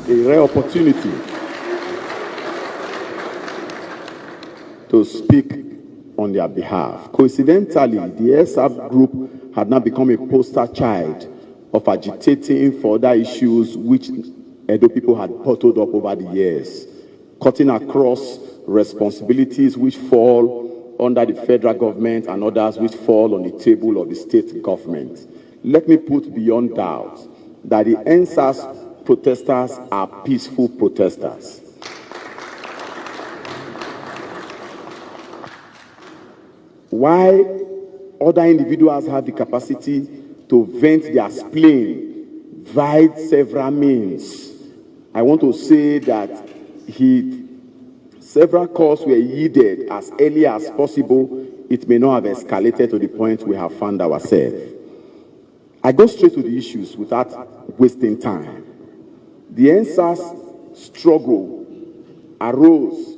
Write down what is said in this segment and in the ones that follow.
A rare opportunity to speak on their behalf. Coincidentally, the ESAP group had now become a poster child of agitating for other issues which Edo people had bottled up over the years, cutting across responsibilities which fall under the federal government and others which fall on the table of the state government. Let me put beyond doubt that the EndSARS protesters are peaceful protesters. Why other individuals have the capacity to vent their spleen via several means, I want to say that several calls were heeded as early as possible. It may not have escalated to the point we have found ourselves. I go straight to the issues without wasting time. The EndSARS struggle arose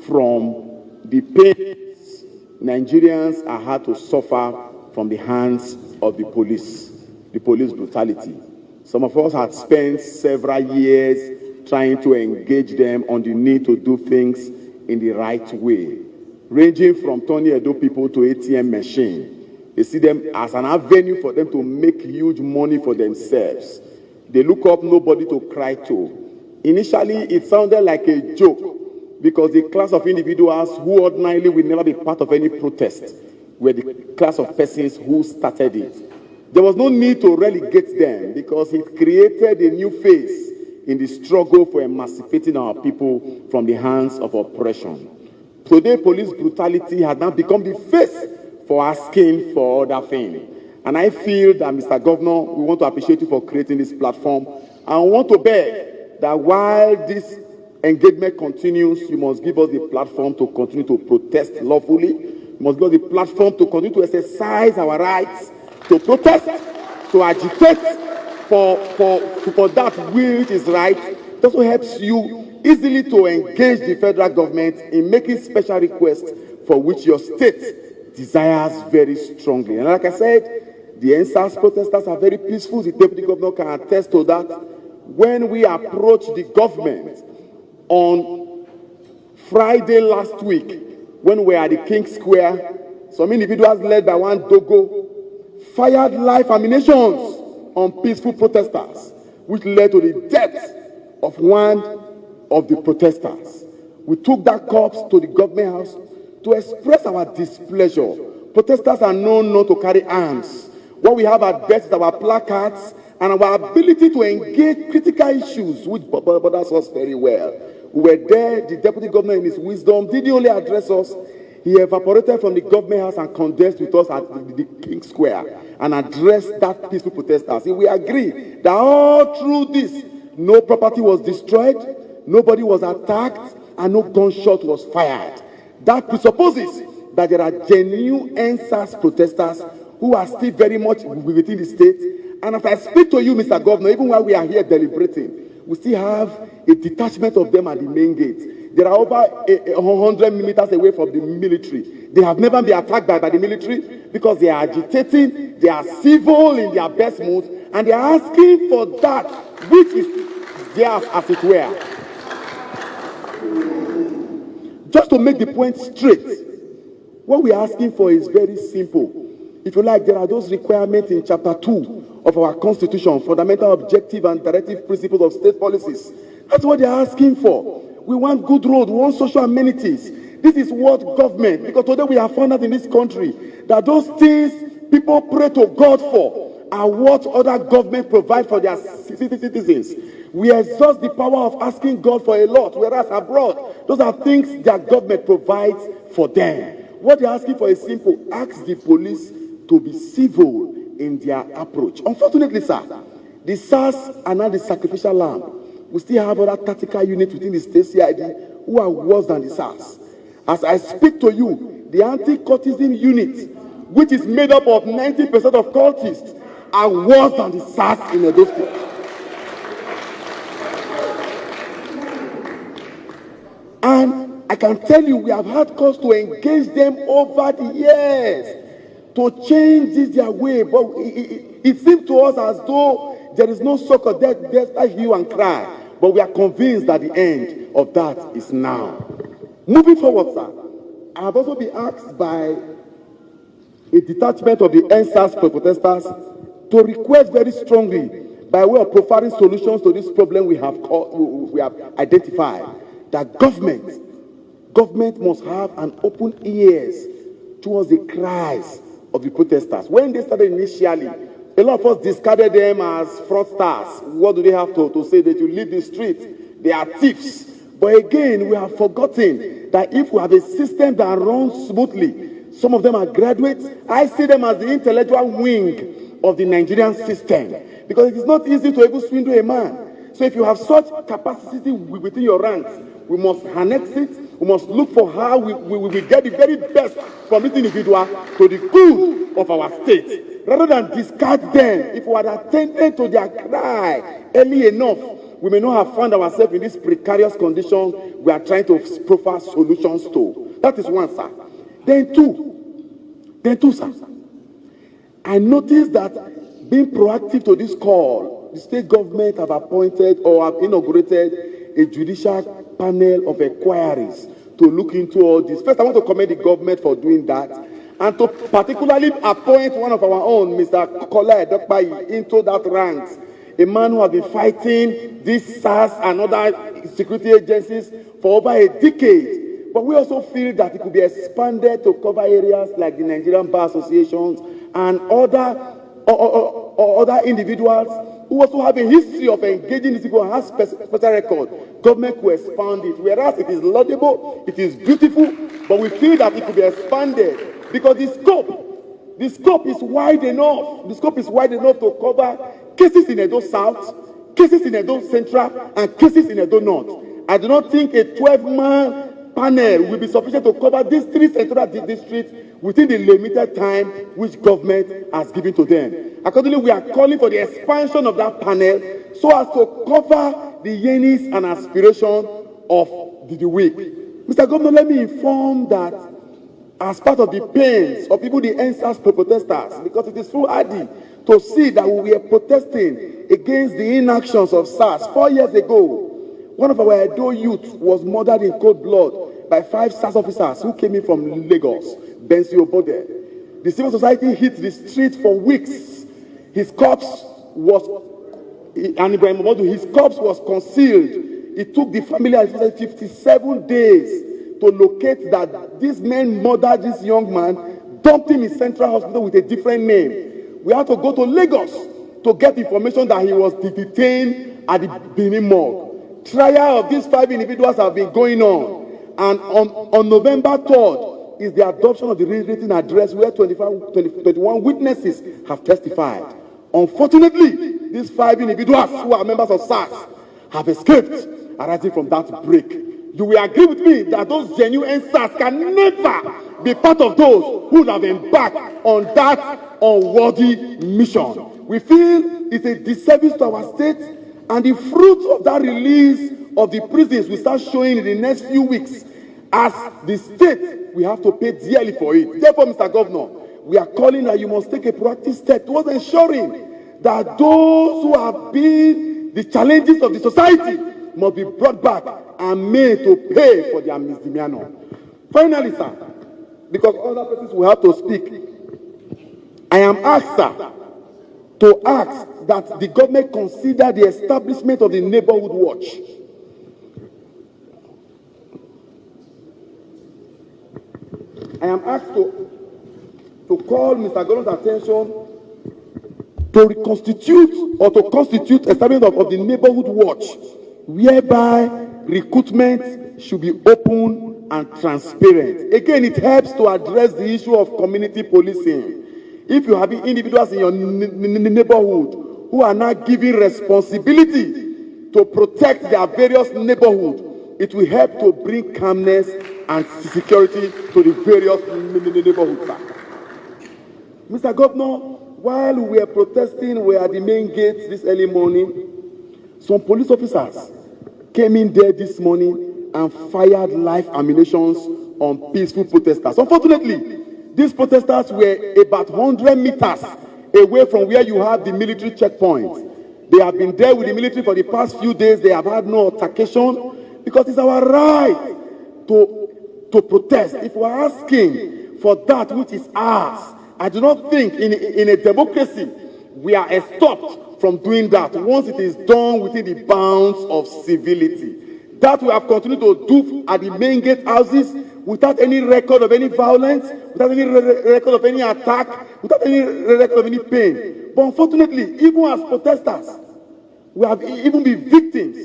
from the pains Nigerians are had to suffer from the hands of the police brutality. Some of us had spent several years trying to engage them on the need to do things in the right way, ranging from turning Edo people to ATM machine. They see them as an avenue for them to make huge money for themselves. They look up nobody to cry to. Initially, it sounded like a joke because the class of individuals who ordinarily will never be part of any protest were the class of persons who started it. There was no need to relegate them because it created a new phase in the struggle for emancipating our people from the hands of oppression. Today, police brutality has now become the face for asking for other things. And I feel that, Mr. Governor, we want to appreciate you for creating this platform. And I want to beg that while this engagement continues, you must give us the platform to continue to protest lawfully. You must give us the platform to continue to exercise our rights, to protest, to agitate for that which is right. It also helps you easily to engage the federal government in making special requests for which your state desires very strongly. And like I said, the EndSARS protesters are very peaceful. The deputy governor can attest to that. When we approached the government on Friday last week, when we were at the King Square, some individuals led by one Dogo fired live ammunitions on peaceful protesters, which led to the death of one of the protesters. We took that corpse to the government house to express our displeasure. Protesters are known not to carry arms. What we have at best is our placards and our ability to engage critical issues, which bothers us very well. We were there, the deputy governor in his wisdom didn't only address us, he evaporated from the government house and condensed with us at the King Square and addressed that peaceful protesters. We agree that all through this, no property was destroyed, nobody was attacked, and no gunshot was fired. That presupposes that there are genuine EndSARS protesters who are still very much within the state. And as I speak to you, Mr. Governor, even while we are here deliberating, we still have a detachment of them at the main gate. They are over 100 meters away from the military. They have never been attacked by the military because they are agitating, they are civil in their best moods, and they are asking for that which is theirs, as it were. Just to make the point straight, what we are asking for is very simple. If you like, there are those requirements in Chapter 2 of our Constitution, fundamental objective and directive principles of state policies. That's what they are asking for. We want good roads, we want social amenities. This is what government, because today we have found out in this country that those things people pray to God for are what other government provide for their citizens. We exhaust the power of asking God for a lot, whereas abroad, those are things their government provides for them. What they're asking for is simple. Ask the police to be civil in their approach. Unfortunately, sir, the SARS are now the sacrificial lamb. We still have other tactical units within the state CID who are worse than the SARS. As I speak to you, the anti-cultism unit, which is made up of 90% of cultists, are worse than the SARS in Edo State. And I can tell you, we have had cause to engage them over the years to change this their way. But it seems to us as though there is no succor, despite hue and cry. But we are convinced that the end of that is now. Moving forward, sir, I have also been asked by a detachment of the NSAS protesters to request very strongly, by way of providing solutions to this problem we have identified, that government must have an open ears towards the cries of the protesters. When they started initially, a lot of us discarded them as fraudsters. What do they have to say? That you leave the street, they are thieves. But again, we have forgotten that if we have a system that runs smoothly, some of them are graduates. I see them as the intellectual wing of the Nigerian system, because it is not easy to even swindle a man. So if you have such capacity within your ranks, we must harness it. We must look for how we get the very best from this individual to the good of our state, rather than discard them. If we had attended to their cry early enough, we may not have found ourselves in this precarious condition we are trying to proffer solutions to. That is one, sir. Then two, sir. I noticed that being proactive to this call, the state government have appointed or have inaugurated a judicial panel of inquiries to look into all this. First, I want to commend the government for doing that, and to particularly appoint one of our own, Mr. Kola Edokpayi, into that ranks. A man who has been fighting this SARS and other security agencies for over a decade. But we also feel that it could be expanded to cover areas like the Nigerian Bar Associations and other individuals who also have a history of engaging these people and has special record. Government could expand it. Whereas it is laudable, it is beautiful, but we feel that it could be expanded because the scope is wide enough. The scope is wide enough to cover cases in Edo South, cases in Edo Central, and cases in Edo North. I do not think a 12-man panel will be sufficient to cover these three central districts within the limited time which government has given to them. Accordingly, we are calling for the expansion of that panel so as to cover the yearnings and aspirations of the weak. Mr. Governor, let me inform that as part of the pains of people, the NSAS protesters, because it is so hardy to see that we were protesting against the inactions of SARS 4 years ago. One of our Edo youth was murdered in cold blood by 5 SARS officers who came in from Lagos, Bensi Obode. The civil society hit the streets for weeks. His corpse was concealed. It took the family 57 days to locate that this man murdered this young man, dumped him in Central Hospital with a different name. We had to go to Lagos to get information that he was detained at the Benin morgue. Trial of these 5 individuals have been going on. And on November 3rd is the adoption of the written address where 21 witnesses have testified. Unfortunately, these 5 individuals who are members of SARS have escaped arising from that break. You will agree with me that those genuine SARS can never be part of those who have embarked on that unworthy mission. We feel it's a disservice to our state, and the fruits of that release of the prisons will start showing in the next few weeks. As the state, we have to pay dearly for it. Therefore, Mr. Governor, we are calling that you must take a proactive step towards ensuring that those who have been the challenges of the society must be brought back and made to pay for their misdemeanor. Finally, sir, because other persons will have to speak, I am asked, sir, to ask that the government consider the establishment of the neighborhood watch. I am asked to call Mr. Goron's attention to reconstitute or to constitute establishment of the neighborhood watch, whereby recruitment should be open and transparent. Again, it helps to address the issue of community policing. If you have individuals in your neighborhood who are now given responsibility to protect their various neighborhoods. It will help to bring calmness and security to the various neighborhoods. Mr. Governor, while we were protesting, we were at the main gates this early morning. Some police officers came in there this morning and fired live ammunitions on peaceful protesters. Unfortunately, these protesters were about 100 meters away from where you have the military checkpoint. They have been there with the military for the past few days. They have had no altercation because it's our right to protest. If we are asking for that which is ours, I do not think in a democracy we are stopped from doing that once it is done within the bounds of civility. That we have continued to do at the main gate houses without any record of any violence, without any record of any attack, without any record of any pain. But unfortunately, even as protesters, we have even been victims.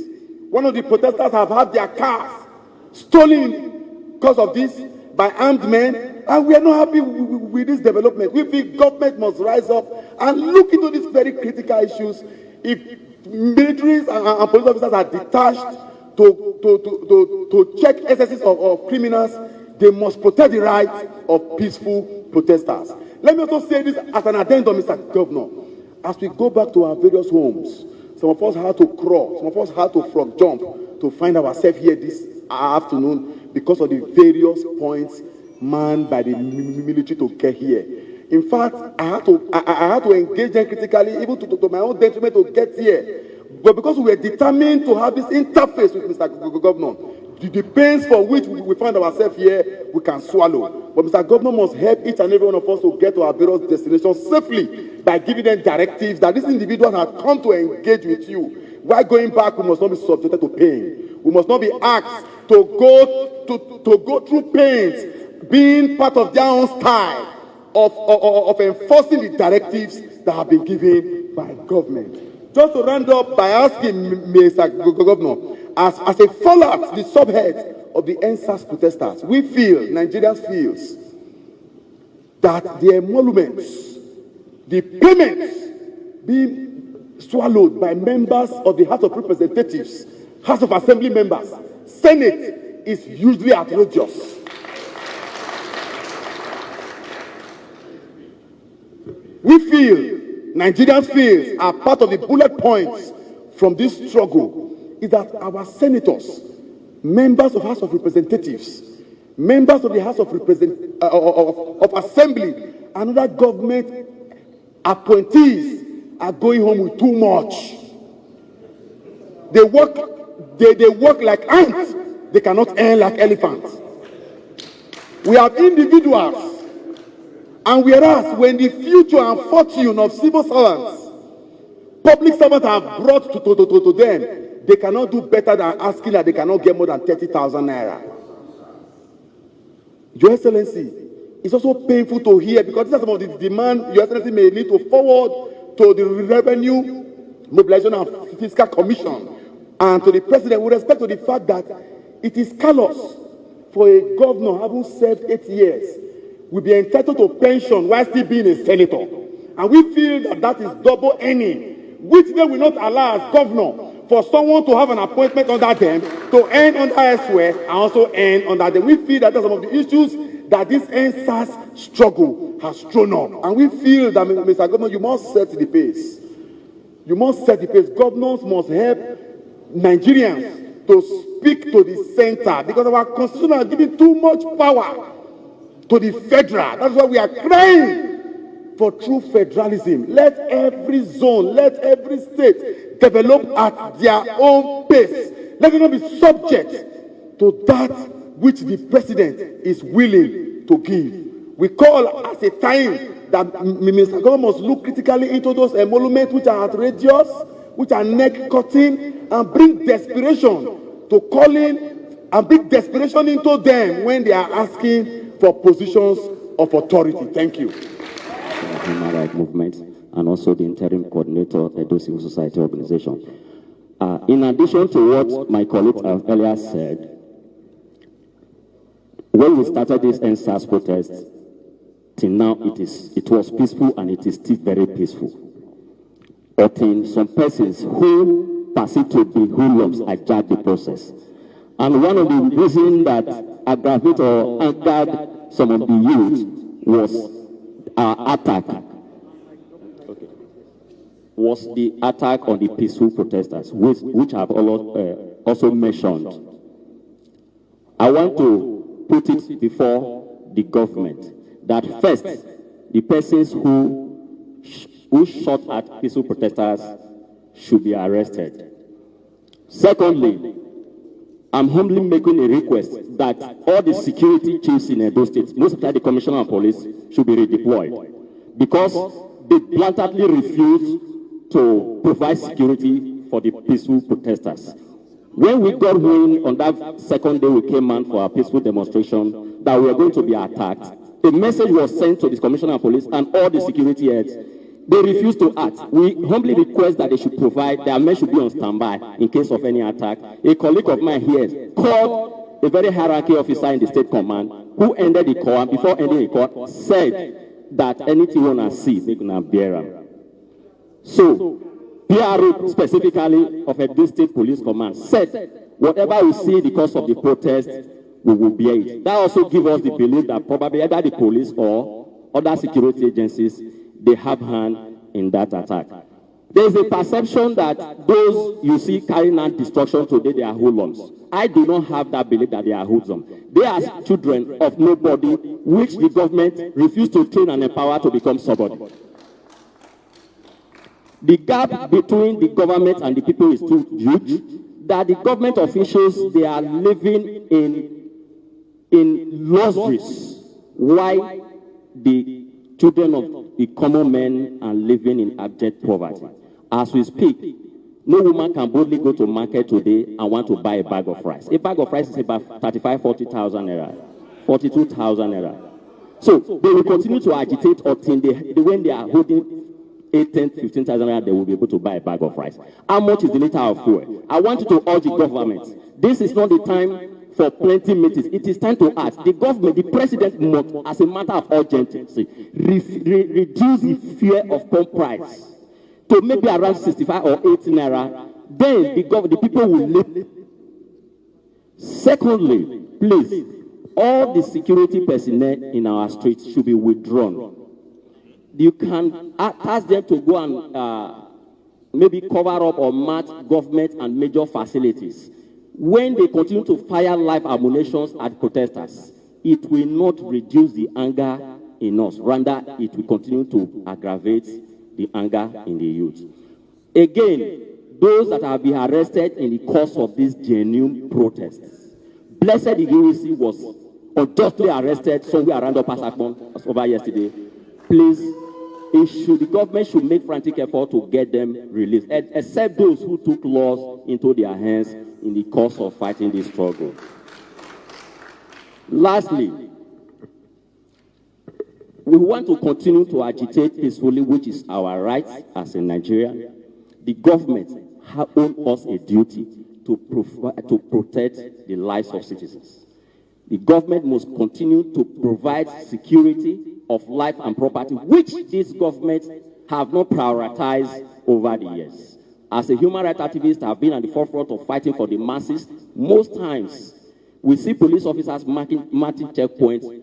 One of the protesters have had their cars stolen because of this by armed men, and we are not happy with this development. We feel government must rise up and look into these very critical issues. If militaries and police officers are detached to check excesses of criminals, they must protect the rights of peaceful protesters. Let me also say this as an addendum, Mr. Governor. As we go back to our various homes, some of us had to crawl, some of us had to frog jump to find ourselves here this afternoon because of the various points manned by the military to get here. In fact, I had to engage them critically, even to my own detriment, to get here. But because we were determined to have this interface with Mr. Governor, the pains for which we find ourselves here, we can swallow. But Mr. Governor must help each and every one of us to get to our various destinations safely by giving them directives that these individuals have come to engage with you. While going back, we must not be subjected to pain. We must not be asked to go through pains, being part of their own style of enforcing the directives that have been given by government. Just to round up by asking Mr. Governor, as a fallout, the subhead of the NSAS protesters, we feel, Nigerians feels, that the emoluments, the payments being swallowed by members of the House of Representatives, House of Assembly members, Senate, is hugely outrageous. We feel, Nigerians feel, are part of the bullet points from this struggle is that our senators, members of House of Representatives, members of the House of Assembly, and other government appointees are going home with too much. They work like ants. They cannot earn like elephants. We have individuals. And whereas when the future and fortune of civil servants, public servants have brought to them, they cannot do better than asking that they cannot get more than 30,000 naira. Your Excellency, it's also painful to hear because these are some of the demands Your Excellency may need to forward to the Revenue Mobilization and Fiscal Commission and to the President with respect to the fact that it is callous for a governor having served 8 years will be entitled to pension while still being a senator. And we feel that that is double earning, which they will not allow as governor for someone to have an appointment under them, to earn under elsewhere, and also earn under them. We feel that that's some of the issues that this NSAS struggle has thrown up. And we feel that, Mr. Governor, you must set the pace. You must set the pace. Governors must help Nigerians to speak to the center because our constitution has given too much power to the federal. That's why we are crying for true federalism. Let every zone, let every state develop at their own pace. Let it not be subject to that which the president is willing to give. We call at a time that Mr. Governor must look critically into those emoluments which are outrageous, which are neck-cutting, and bring desperation to calling and bring desperation into them when they are asking for positions of authority. Thank you. Human Rights Movement and also the interim coordinator of Edo Civil Society Organization. In addition to what my colleagues have earlier said, when we started this NSAS protest, till now it was peaceful and it is still very peaceful. But in some persons who perceived to be hoodlums hijacked the process. And one of the reasons that aggravated or angered some of the youth was our attack. Was the attack on the peaceful protesters, which I've also mentioned. I want to put it before the government that first, the persons who shot at peaceful protesters should be arrested. Secondly, I'm humbly making a request that all the security chiefs in Edo State, most especially the Commissioner of Police, should be redeployed because they blatantly refuse to provide security for the peaceful protesters. When we got wind on that second day we came out for our peaceful demonstration that we were going to be attacked, a message was sent to the Commissioner of Police and all the security heads. They refused to act. We humbly request that they should provide, their men should be on standby in case of any attack. A colleague of mine here called a very hierarchy officer in the state command who ended the call, and before ending the call, said that anything we want to see, they can bear them. So, PRO specifically of Edo State Police Command said, whatever we see the cause of the protest, we will bear it. That also gives us the belief that probably either the police or other security agencies, they have hand in that attack. There is a perception that those you see carrying out destruction today, they are hoodlums. I do not have that belief that they are hoodlums. They are children of nobody, which the government refused to train and empower to become somebody. The gap between the government and the people is too huge, that the government officials, they are living in luxuries, while the children of the common men are living in abject poverty. As we speak, no woman can boldly go to market today and want to buy a bag of rice. A bag of rice is about 35, 40,000 naira, 42,000 naira. So they will continue to agitate until when they are holding 8, 10, 15,000 naira, they will be able to buy a bag of rice. How much is the liter of fuel? I want you to urge the government. This is not the time for plenty meetings. It is time to act. The government, the president must, as a matter of urgency, reduce the fear of pump price to maybe around 65 or 80 naira. Then the people will live. Secondly, please, all the security personnel in our streets should be withdrawn. You can ask them to go and maybe cover up or mark government and major facilities. When they continue to fire live ammunitions at protesters, it will not reduce the anger in us. Rather, it will continue to aggravate the anger in the youth. Again, those that have been arrested in the course of these genuine protests. Blessed Igirisi was unjustly arrested somewhere around Upper Sakpon over yesterday. Please, the government should make frantic effort to get them released, except those who took laws into their hands in the course of fighting this struggle. Lastly, we want to continue to agitate peacefully, which is our right as a Nigerian. The government owes us a duty to protect the lives of citizens. The government must continue to provide security of life and property, which this government have not prioritized over the years. As a human rights activist, I have been at the forefront of fighting for the masses. Most times, we see police officers marking checkpoints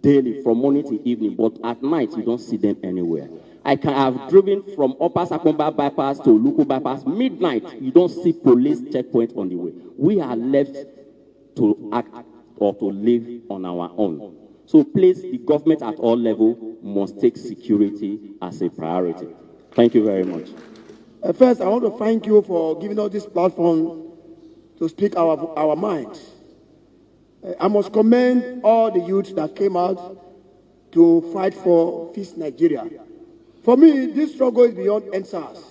daily from morning to evening, but at night, you don't see them anywhere. I have driven from Upper Sakomba bypass to Luku bypass, midnight, you don't see police checkpoints on the way. We are left to act or to live on our own. So please, the government at all levels must take security as a priority. Thank you very much. First, I want to thank you for giving us this platform to speak our minds. I must commend all the youths that came out to fight for peace Nigeria. For me, this struggle is beyond NSAS.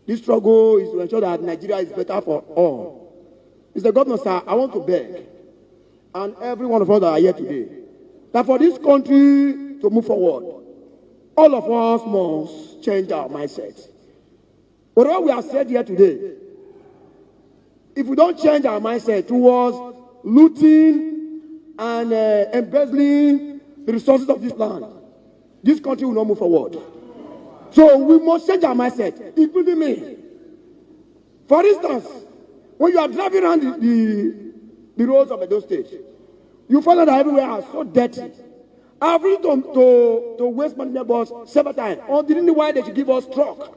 This struggle is to ensure that Nigeria is better for all. Mr. Governor, sir, I want to beg, and every one of us that are here today, that for this country to move forward, all of us must change our mindset. Whatever we have said here today, if we don't change our mindset towards looting and embezzling the resources of this land, this country will not move forward. So we must change our mindset, including me. For instance, when you are driving around the roads of Edo State, you find out that everywhere are so dirty. I've been to waste management boss several times. Or didn't why they should give us truck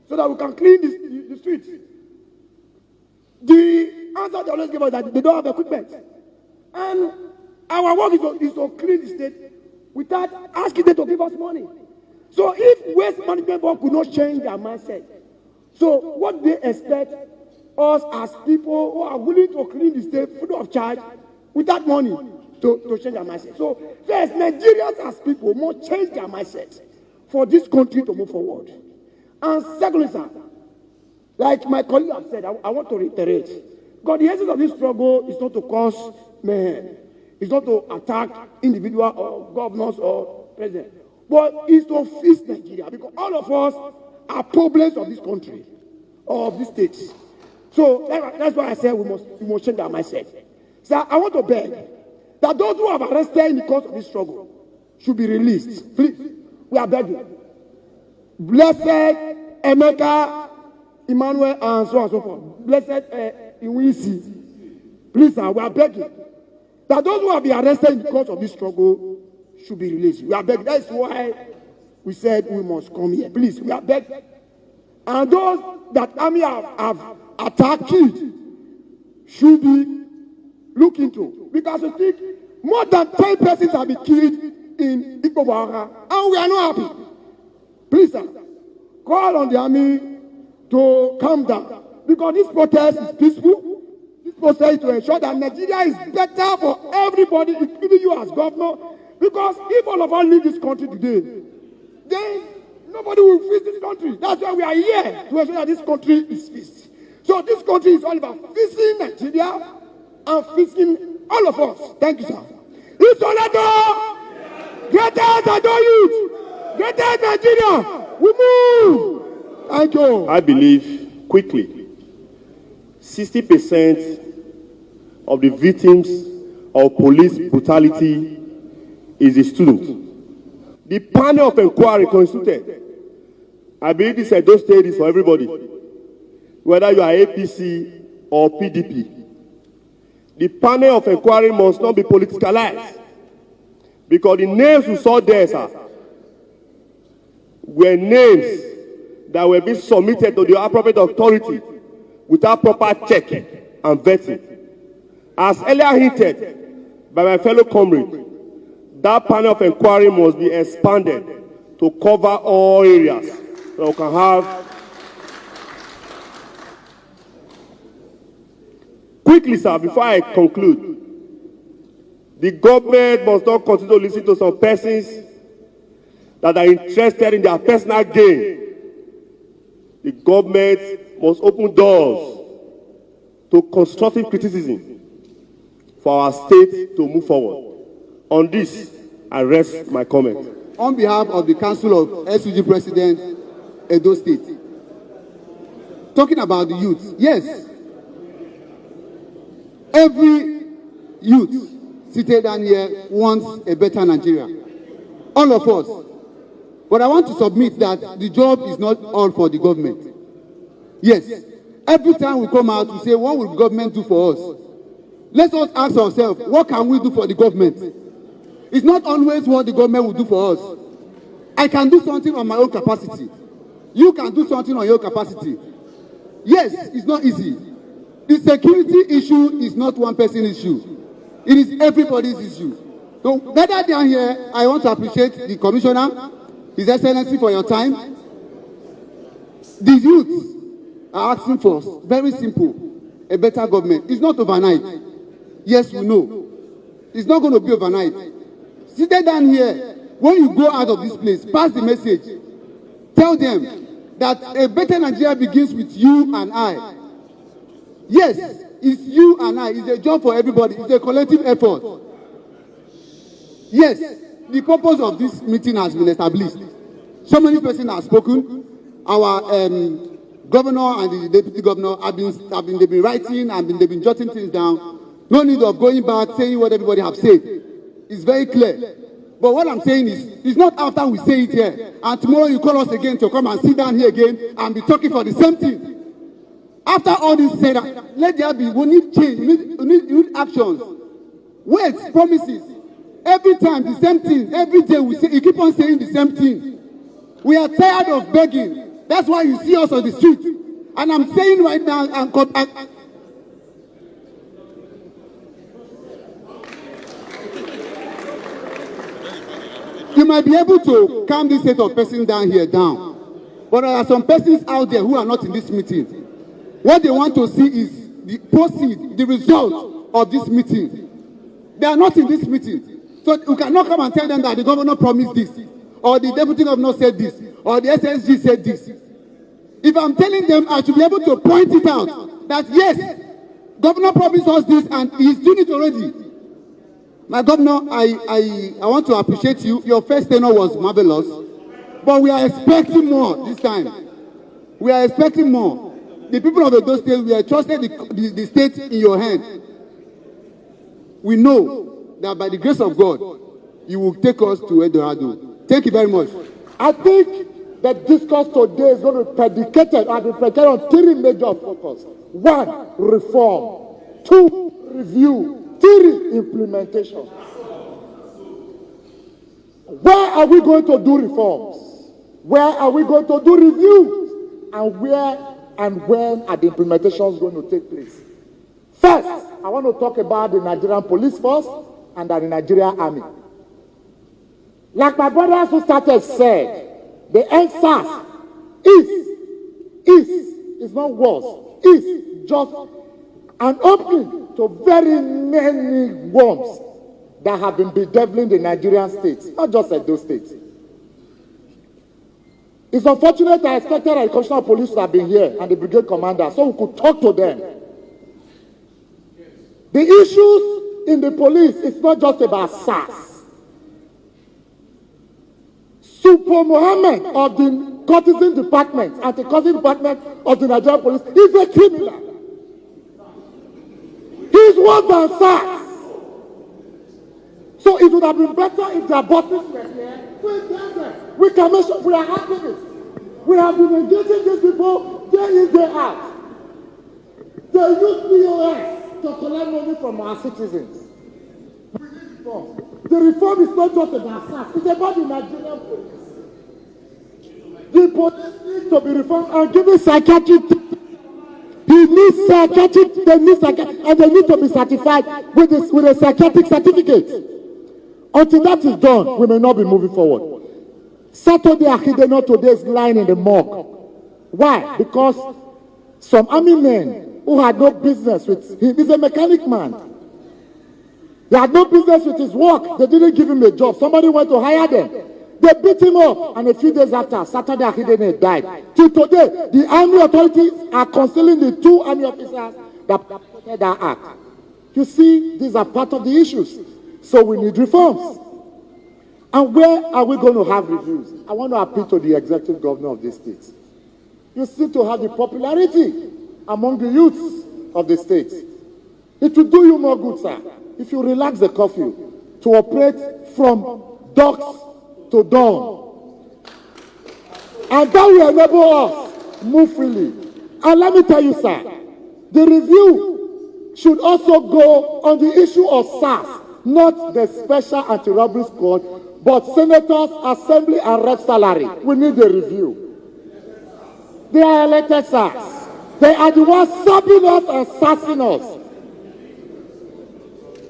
so that we can clean the streets. The answer they always give us that they don't have equipment. And our work is to clean the state without asking them to give us money. So if waste management board could not change their mindset, so what they expect us as people who are willing to clean the state free of charge without money to change their mindset. So first, Nigerians as people must change their mindset for this country to move forward. And secondly, sir, like my colleague have said, I want to reiterate, because the essence of this struggle is not to cause mayhem. It's not to attack individual or governors or president, but it's to fix Nigeria, because all of us are problems of this country or of this state. So that's why I said we must change our mindset. So I want to beg that those who have arrested in the course of this struggle should be released. Please, we are begging. Blessed Emeka, Emmanuel, and so on and so forth. Blessed Iwisi. Please, sir, we are begging that those who have been arrested in the course of this struggle should be released. We are begging. That's why we said we must come here. Please, we are begging. And those that army have attacked, killed, should be looked into. Because we think more than 10 persons have been killed in Ikobara, and we are not happy. Please, sir, call on the army to calm down. Because this protest is peaceful. This protest is to ensure that Nigeria is better for everybody, including you as governor. Because if all of us leave this country today, then nobody will fix this country. That's why we are here, to ensure that this country is fixed. So this country is all about fixing Nigeria and fixing all of us. Thank you, sir. It's Oledo! Get out, Ado youth! Get out, Nigeria! We move! Thank you. I believe, quickly, 60% of the victims of police brutality is a student. The panel of inquiry constituted, I believe this Edo State is for everybody, whether you are APC or PDP. The panel of inquiry must not be politicalized, because the names we saw there, sir, were names that were being submitted to the appropriate authority without proper check and vetting. As earlier hinted by my fellow comrade, that panel of inquiry must be expanded to cover all areas, so we can have. Quickly, sir, before I conclude, the government must not continue to listen to some persons that are interested in their personal gain. The government must open doors to constructive criticism for our state to move forward. On this, I rest my comment. On behalf of the Council of SUG President, Edo State, talking about the youth, yes, every youth seated down here wants a better Nigeria. All of us. But I want to submit that the job is not all for the government. Yes, every time we come out, we say, what will government do for us? Let us ask ourselves, what can we do for the government? It's not always what the government will do for us. I can do something on my own capacity. You can do something on your capacity. Yes, it's not easy. The security issue is not one person's issue. It is everybody's issue. So, better than here, I want to appreciate the Commissioner, His Excellency, for your time. The youths are asking for, very simple, a better government. It's not overnight. Yes, we know. It's not going to be overnight. Sit down here. When you go out of this place, pass the message. Tell them that a better Nigeria begins with you and I. Yes, it's you and I. It's a job for everybody. It's a collective effort. Yes, the purpose of this meeting has been established. So many persons have spoken. Our governor and the deputy governor they've been writing and they've been jotting things down. No need of going back saying what everybody have said. It's very clear. But what I'm saying is, it's not after we say it here and tomorrow you call us again to come and sit down here again and be talking for the same thing. After all this said, let there be, we need change, we need actions. Words, promises. Every time, the same thing. Every day, we say, you keep on saying the same thing. We are tired of begging. That's why you see us on the street. And I'm saying right now, you might be able to calm this set of persons down here down. But there are some persons out there who are not in this meeting. What they want to see is the proceed, the result of this meeting. They are not in this meeting. So you cannot come and tell them that the governor promised this, or the deputy governor said this, or the SSG said this. If I'm telling them, I should be able to point it out that yes, governor promised us this and he's doing it already. My governor, I want to appreciate you. Your first tenure was marvelous, but we are expecting more this time. We are expecting more. The people of those states, we are trusted the state in your hand. We know that by the grace of God, you will take us to Eldorado. Thank you very much. I think the discourse today is going to be predicated and be predicated on three major focus. 1, reform. 2, review. 3, implementation. Where are we going to do reforms? Where are we going to do reviews? And where and when are the implementations going to take place? First, I want to talk about the Nigerian police force and the Nigerian army. Like my brothers who started said, the NSAS is not worse, is just an opening to very many worms that have been bedeviling the Nigerian states, not just at those states. It's unfortunate I expected that the Commissioner of Police would have been here and the brigade commander so we could talk to them. The issues in the police is not just about SARS. Super Mohammed of the courtesan department, anti-courtesan department of the Nigerian police is a criminal. He's worse than SARS. So it would have been better if their bosses were here. We can make sure we are activists. We have been engaging these people day in, day out. They use POS to collect money from our citizens. We need reform. The reform is not just about SARS, it's about the Nigerian police. The police need to be reformed and given psychiatric. He needs psychiatric, they need psychiatric, and they need to be certified with a psychiatric certificate. Until that is done, we may not be moving forward. Saturday, Akideno today is lying in the morgue. Why? Because some army men who had no business with him, he's a mechanic man. They had no business with his work. They didn't give him a job. Somebody went to hire them. They beat him up, and a few days after, Saturday Akideno died. Till today, the army authorities are concealing the 2 army officers that perpetrated that act. You see, these are part of the issues. So we need reforms. And where are we going to have reviews? I want to appeal to the executive governor of this state. You seem to have the popularity among the youths of the state. It will do you more good, sir, if you relax the curfew to operate from dusk to dawn. And that will enable us move freely. And let me tell you, sir, the review should also go on the issue of SARS. Not the special anti-robbery squad, but senators, assembly, and rep salary. We need a review. They are elected SARS. They are the ones stopping us and sassing us.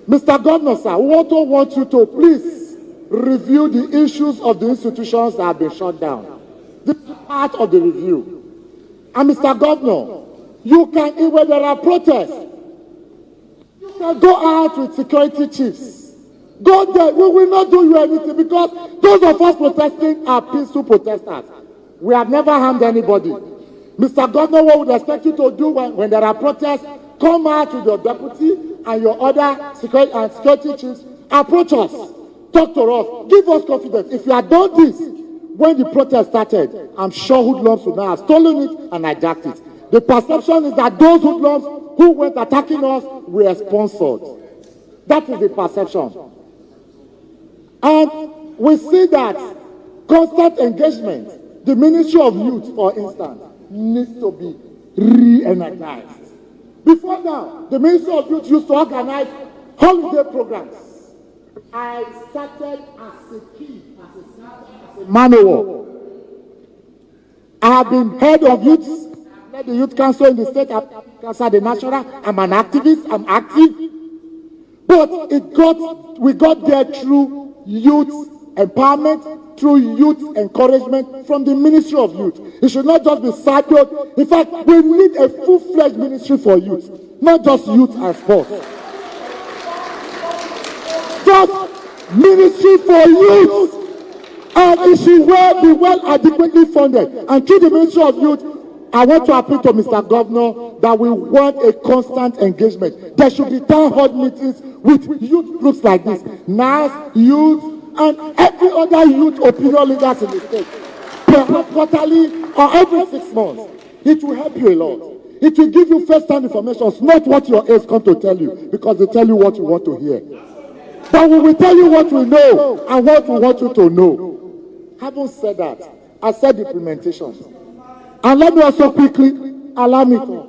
Mr. Governor, sir, we also want you to please review the issues of the institutions that have been shut down. This is part of the review. And Mr. Governor, you can, when there are protests, go out with security chiefs. Go there. We will not do you anything because those of us protesting are peaceful protesters. We have never harmed anybody. Mr. Governor, what would expect you to do when there are protests? Come out with your deputy and your other security chiefs. Approach us. Talk to us. Give us confidence. If you had done this when the protest started, I'm sure hoodlums would now have stolen it and hijacked it. The perception is that those hoodlums who went attacking us were sponsored. That is the perception. And we see that constant engagement, the Ministry of Youth, for instance, needs to be re-energized. Before now, the Ministry of Youth used to organize holiday programs. I started as a kid, as a man of war. I have been head of youth, I've led the youth council in the state, I've council the national. I'm an activist, I'm active. But we got there through youth empowerment, through youth encouragement from the Ministry of Youth. It should not just be sideload. In fact, we need a full-fledged ministry for youth, not just youth and sports. Just ministry for youth. And it should be well adequately funded. And through the Ministry of Youth, I want to appeal to Mr. Governor that we want a constant engagement. There should be town hall meetings with youth groups like this. NAS, youth, and every other youth opinion leaders in the state. Perhaps quarterly or every 6 months. It will help you a lot. It will give you first-hand information. It's not what your aides come to tell you, because they tell you what you want to hear. But we will tell you what we know and what we want you to know. Having said that, I said the implementation. And let me also quickly allow me to.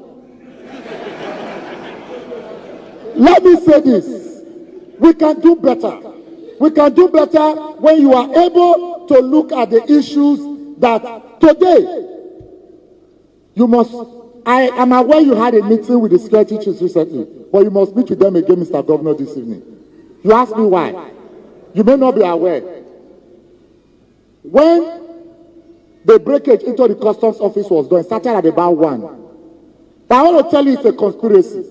Let me say this. We can do better. We can do better when you are able to look at the issues that today you must. I am aware you had a meeting with the security chiefs recently, but you must meet with them again, Mr. Governor, this evening. You ask me why. You may not be aware. When the breakage into the customs office was done, it started at about 1. But I want to tell you it's a conspiracy.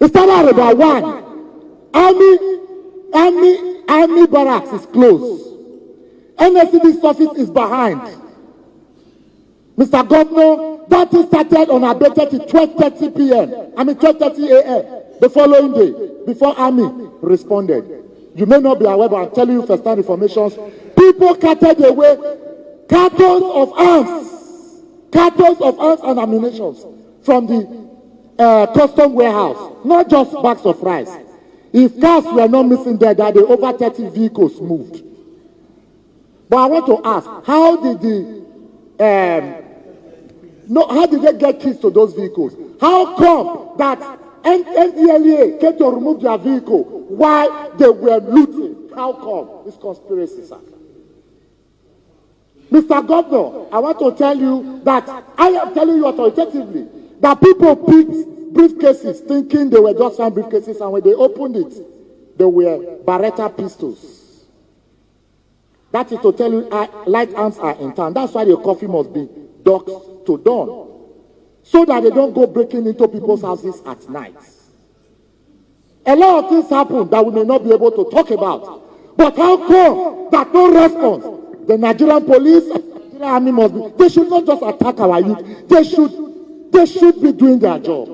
It started at about 1. Army barracks is closed. NSCD's office is behind. Mr. Governor, that thing started on unabated till 12:30 p.m. 12:30 a.m. the following day, before Army responded. You may not be aware, but I'm telling you first-hand information. People carted away cartons of arms and ammunition from the custom warehouse, not just bags of rice. If cars were not missing there, that the over 30 vehicles moved. But I want to ask, how did they get keys to those vehicles? How come that NDLEA came to remove their vehicle while they were looting? How come? It's conspiracy, sir. Mr. Governor, I want to tell you that I am telling you authoritatively that people picked briefcases thinking they were just some briefcases, and when they opened it, they were Beretta pistols. That is to tell you light arms are in town. That's why the coffee must be dusk to dawn, so that they don't go breaking into people's houses at night. A lot of things happen that we may not be able to talk about. But how come that no response? The Nigerian police, the Nigerian army must be. They should not just attack our youth. They should be doing their job.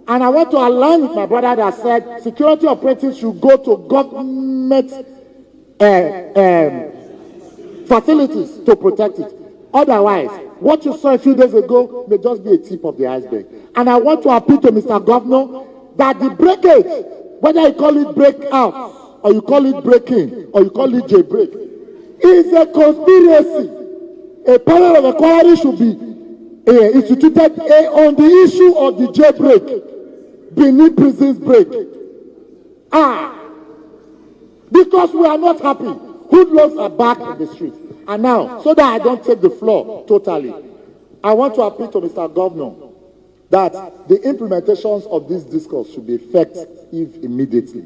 And I want to align with my brother that said security operatives should go to government facilities to protect it. Otherwise, what you saw a few days ago may just be a tip of the iceberg. And I want to appeal to Mr. Governor that the breakage, whether you call it breakout, or you call it breaking, or you call it jailbreak, is a conspiracy. A panel of inquiry should be instituted on the issue of the jailbreak, Benin prisons break. Because we are not happy. Hoodlums are back in the street. And now, so that I don't take the floor totally, I want to appeal to Mr. Governor that the implementations of this discourse should be effective immediately.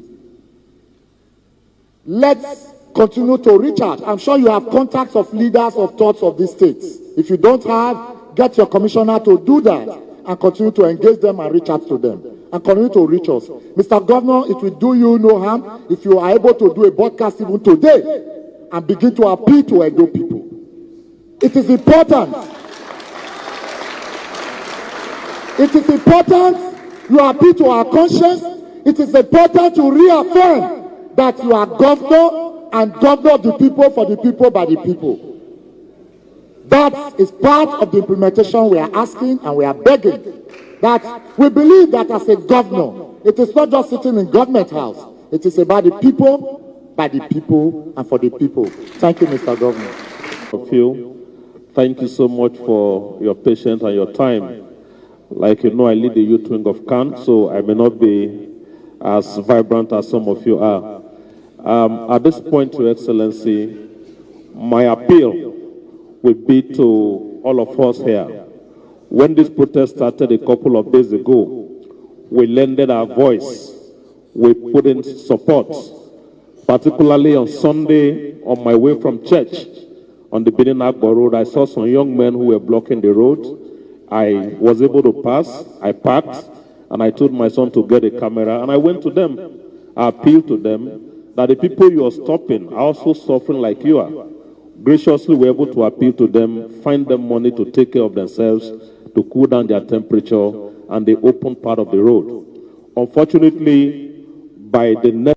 Let's continue to reach out. I'm sure you have contacts of leaders of thoughts of these states. If you don't have, get your commissioner to do that and continue to engage them and reach out to them and continue to reach us. Mr. Governor, it will do you no harm if you are able to do a broadcast even today and begin to appeal to Edo people. It is important. It is important you appeal to our conscience. It is important to reaffirm that you are governor and governor of the people, for the people, by the people. That is part of the implementation we are asking and we are begging. That we believe that as a governor, it is not just sitting in government house. It is about the people, by the people, and for the people. Thank you, Mr. Governor. Thank you so much for your patience and your time. Like you know, I lead the youth wing of CAN, so I may not be as vibrant as some of you are. At this point, Your Excellency, my appeal will be to all of us here. When this protest started a couple of days ago, we lended our voice. We put in support, particularly on Sunday on my way from church on the Benin Agbo Road. I saw some young men who were blocking the road. I was able to pass. I parked, and I told my son to get a camera, and I went to them. I appealed to them that the people you are stopping are also suffering like you are. Graciously, we were able to appeal to them, find them money to take care of themselves, to cool down their temperature, and the open part of the road. Unfortunately, by the next